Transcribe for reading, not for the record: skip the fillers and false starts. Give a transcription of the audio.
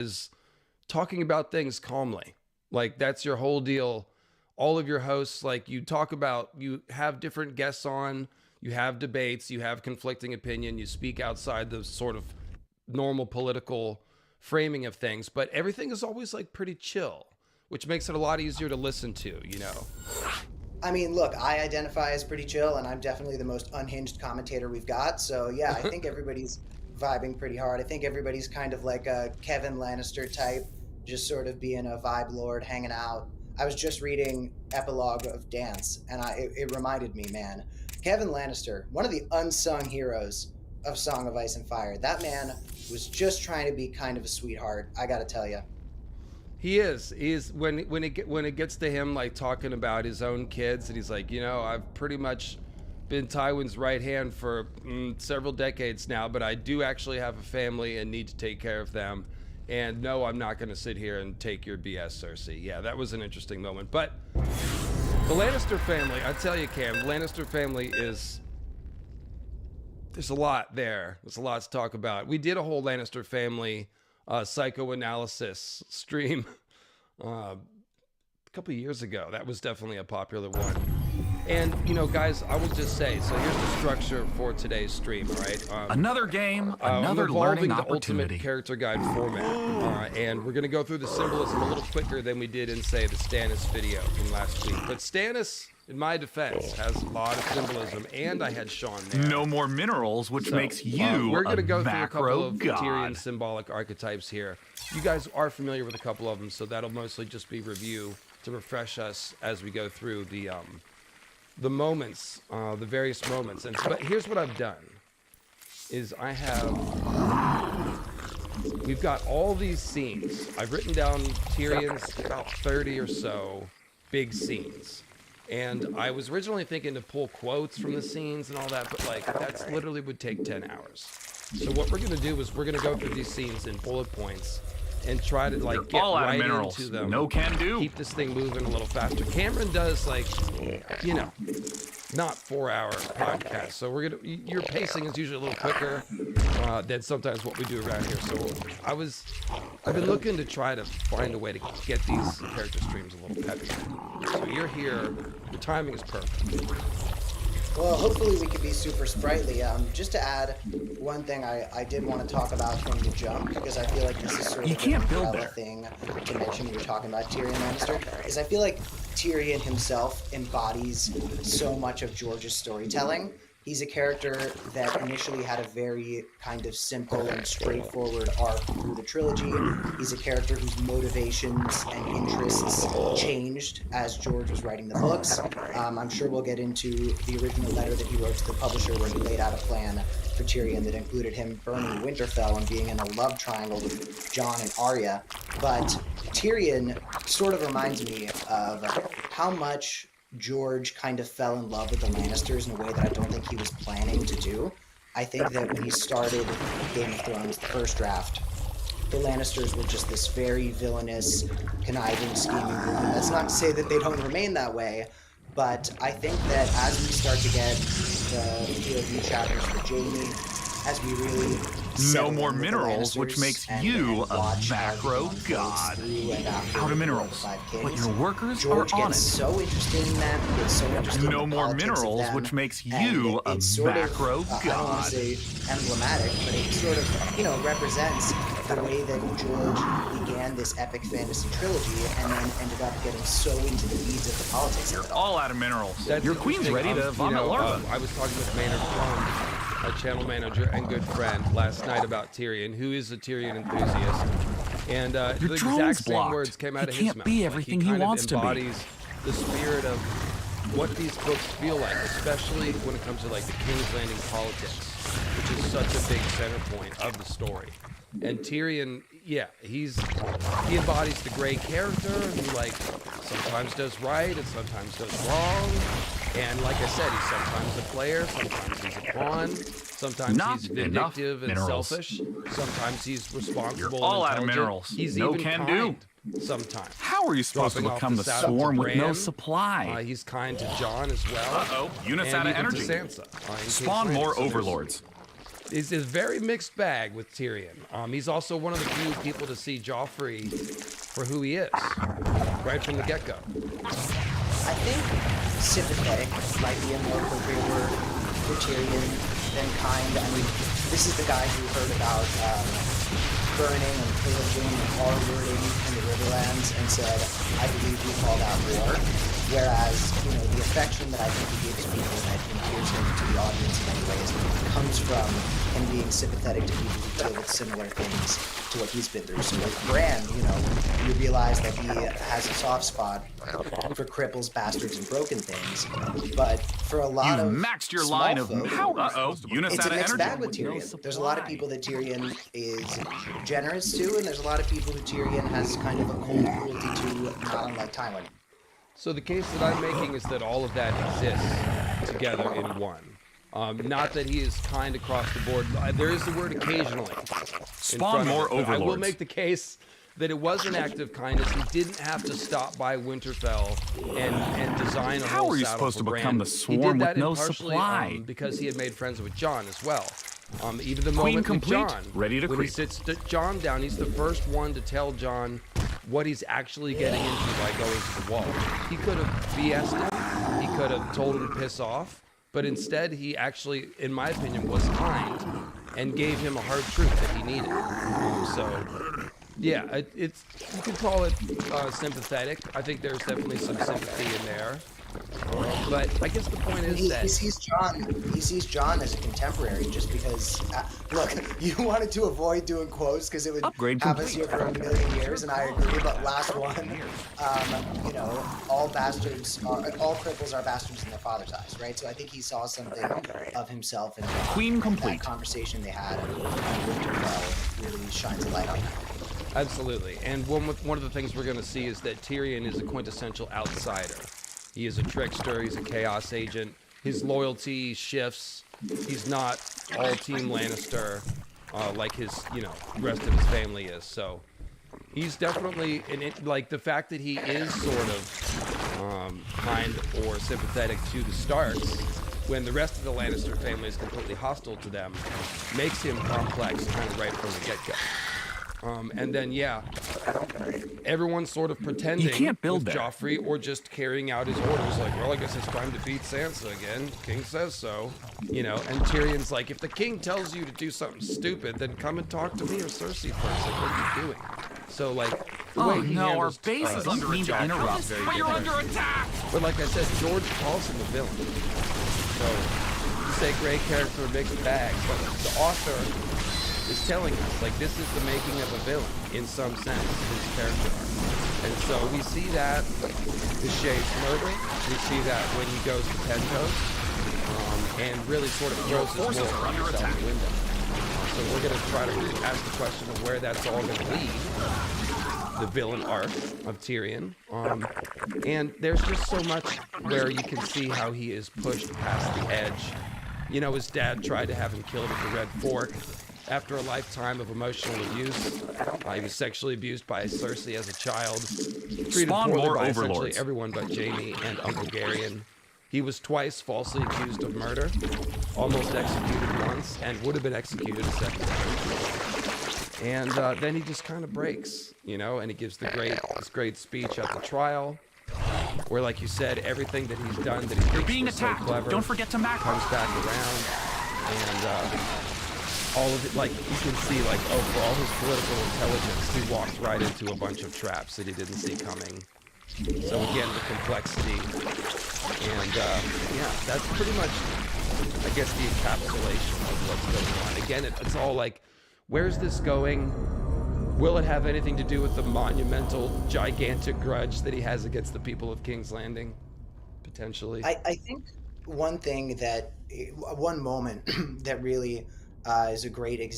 is talking about things calmly. Like, that's your whole deal. All of your hosts, like, you have different guests on, you have debates, you have conflicting opinion, you speak outside the sort of normal political framing of things, but everything is always like pretty chill, which makes it a lot easier to listen to, you know? I mean, look, I identify as pretty chill, and I'm definitely the most unhinged commentator we've got. So yeah, I think everybody's vibing pretty hard. I think everybody's kind of like a Kevin Lannister type, just sort of being a vibe lord, hanging out. I was just reading Epilogue of Dance, and it reminded me, man, Kevin Lannister, one of the unsung heroes of Song of Ice and Fire. That man was just trying to be kind of a sweetheart, I gotta tell you. He is. He's when it gets to him, like, talking about his own kids, and he's like, you know, I've pretty much been Tywin's right hand for several decades now, but I do actually have a family and need to take care of them. And no, I'm not going to sit here and take your BS, Cersei. Yeah, that was an interesting moment. But the Lannister family, I tell you, Cam, the Lannister family there's a lot there. There's a lot to talk about. We did a whole Lannister family psychoanalysis stream a couple of years ago. That was definitely a popular one. And, you know, guys, I will just say, so here's the structure for today's stream, all right? Another game, another learning opportunity. The ultimate character guide format. And we're going to go through the symbolism a little quicker than we did in, say, the Stannis video from last week. But Stannis, in my defense, has a lot of symbolism, and I had Sean there. No more minerals, which makes you we're going to go through a couple of god. Tyrion symbolic archetypes here. You guys are familiar with a couple of them, so that'll mostly just be review to refresh us as we go through the moments, the various moments. But here's what I've done, is we've got all these scenes. I've written down Tyrion's about 30 or so big scenes. And I was originally thinking to pull quotes from the scenes and all that, but like, that's literally would take 10 hours. So what we're going to do is we're going to go through these scenes in bullet points and try to, like, get right into them. No can do. Keep this thing moving a little faster. Cameron does, like, you know, not 4-hour podcasts. So your pacing is usually a little quicker than sometimes what we do around here. So I've been looking to try to find a way to get these character streams a little peppier. So you're here. The timing is perfect. Well, hopefully we can be super sprightly. Just to add one thing I did want to talk about from the jump, because I feel like this is sort of an umbrella thing to mention when you're talking about Tyrion Lannister, is I feel like Tyrion himself embodies so much of George's storytelling. He's a character that initially had a very kind of simple and straightforward arc through the trilogy. He's a character whose motivations and interests changed as George was writing the books. I'm sure we'll get into the original letter that he wrote to the publisher where he laid out a plan for Tyrion that included him burning Winterfell and being in a love triangle with Jon and Arya. But Tyrion sort of reminds me of how much George kind of fell in love with the Lannisters in a way that I don't think he was planning to do. I think that when he started Game of Thrones, the first draft, the Lannisters were just this very villainous, conniving, scheming group. And that's not to say that they don't remain that way, but I think that as we start to get the POV chapters for Jaime, as we really no more minerals, which makes you a macro god. Out of minerals, but your workers George are on gets it. so interested in them, he gets so interested in No the more politics minerals, of them, which makes and you a sort macro of, god. I don't want to say emblematic, but it sort of, you know, represents the way that George began this epic fantasy trilogy and then ended up getting so into the weeds of the politics of it All out of minerals. That's Your queen's ready to vomit larva. I was talking with Maynard Plum, a channel manager and good friend, last night about Tyrion, who is a Tyrion enthusiast. And the exact same words came out of his mouth. He can't be everything he wants to be. Embodies the spirit of what these books feel like, especially when it comes to, like, the King's Landing politics, which is such a big center point of the story. And Tyrion, yeah, he embodies the gray character who, like, sometimes does right and sometimes does wrong. And like I said, he's sometimes a player, sometimes he's a pawn, sometimes he's vindictive and selfish, sometimes he's responsible and all intelligent. out of minerals. He's no even can kind do. sometimes. How are you supposed to become the swarm with no supply? He's kind to Jon as well. Units and out of even energy. to Sansa. Spawn more overlords. It's a very mixed bag with Tyrion. He's also one of the few people to see Joffrey for who he is, right from the get-go. I think sympathetic might be a more appropriate word for Tyrion than kind. I mean, this is the guy who heard about burning and pillaging and R-wording in the Riverlands and said, I believe you call that war. Whereas, you know, the affection that I think he gives people and that endears him to the audience in many ways comes from him being sympathetic to people who deal with similar things to what he's been through. So with Bran, you know, you realize that he has a soft spot for cripples, bastards, and broken things. But for a lot of maxed your small line of folk, Eunice it's a out of mixed energy. bag with Tyrion. There's a lot of people that Tyrion is generous to, and there's a lot of people who Tyrion has kind of a cold cruelty to, not unlike Tywin. So the case that I'm making is that all of that exists together in one. Not that he is kind across the board. There is the word occasionally. Spawn more overlords. I will make the case that it was an act of kindness. He didn't have to stop by Winterfell and design a How whole are you saddle supposed for to Bran. become the He swarm did that with no partially, supply? because he had made friends with Jon as well. Even the Queen moment complete, with Jon, ready to when he creep. sits Jon down, he's the first one to tell Jon what he's actually getting into by going to the wall. He could have BS'd him, he could have told him to piss off, but instead he actually, in my opinion, was kind and gave him a hard truth that he needed. So, yeah, it's you could call it sympathetic. I think there's definitely some sympathy in there. But I guess the point is that he sees Jon as a contemporary just because, look, you wanted to avoid doing quotes because it would have us here for a million years, and I agree, but last one, you know, all cripples are bastards in their father's eyes, right? So I think he saw something of himself in Queen complete. that conversation they had on Winterfell really shines a light on that. Absolutely. And one of the things we're going to see is that Tyrion is a quintessential outsider. He is a trickster. He's a chaos agent. His loyalty shifts. He's not all Team Lannister like his, you know, rest of his family is. So he's definitely, like the fact that he is sort of kind or sympathetic to the Starks when the rest of the Lannister family is completely hostile to them makes him complex kind of right from the get-go. And then, yeah, everyone's sort of pretending with Joffrey or just carrying out his orders. Like, well, I guess it's time to beat Sansa again. King says so, you know. And Tyrion's like, if the king tells you to do something stupid, then come and talk to me or Cersei first. Like, what are you doing? So, like, the way he handles, our base is under attack. But you're under attack. But like I said, George calls him a villain. So, you say great character, mixed bag, but the author is telling us, like, this is the making of a villain, in some sense, his character arc. And so we see that with Shay's murder, we see that when he goes to Pentos, and really sort of throws his war on himself out the window. So we're going to try to ask the question of where that's all going to lead, the villain arc of Tyrion. And there's just so much where you can see how he is pushed past the edge. You know, his dad tried to have him killed at the Red Fork. After a lifetime of emotional abuse, he was sexually abused by Cersei as a child, treated poorly by essentially everyone but Jaime and Uncle Garyon. He was twice falsely accused of murder, almost executed once, and would have been executed a second time. And then he just kind of breaks, you know, and he gives this great speech at the trial, where, like you said, everything that he's done that he thinks was so clever Don't forget to comes back around, and all of it, like, you can see, like, oh, for all his political intelligence, he walked right into a bunch of traps that he didn't see coming. So again, the complexity, and yeah, that's pretty much, I guess, the encapsulation of what's going on. Again, it's all like, where's this going? Will it have anything to do with the monumental, gigantic grudge that he has against the people of King's Landing? Potentially. I think one moment that really is a great example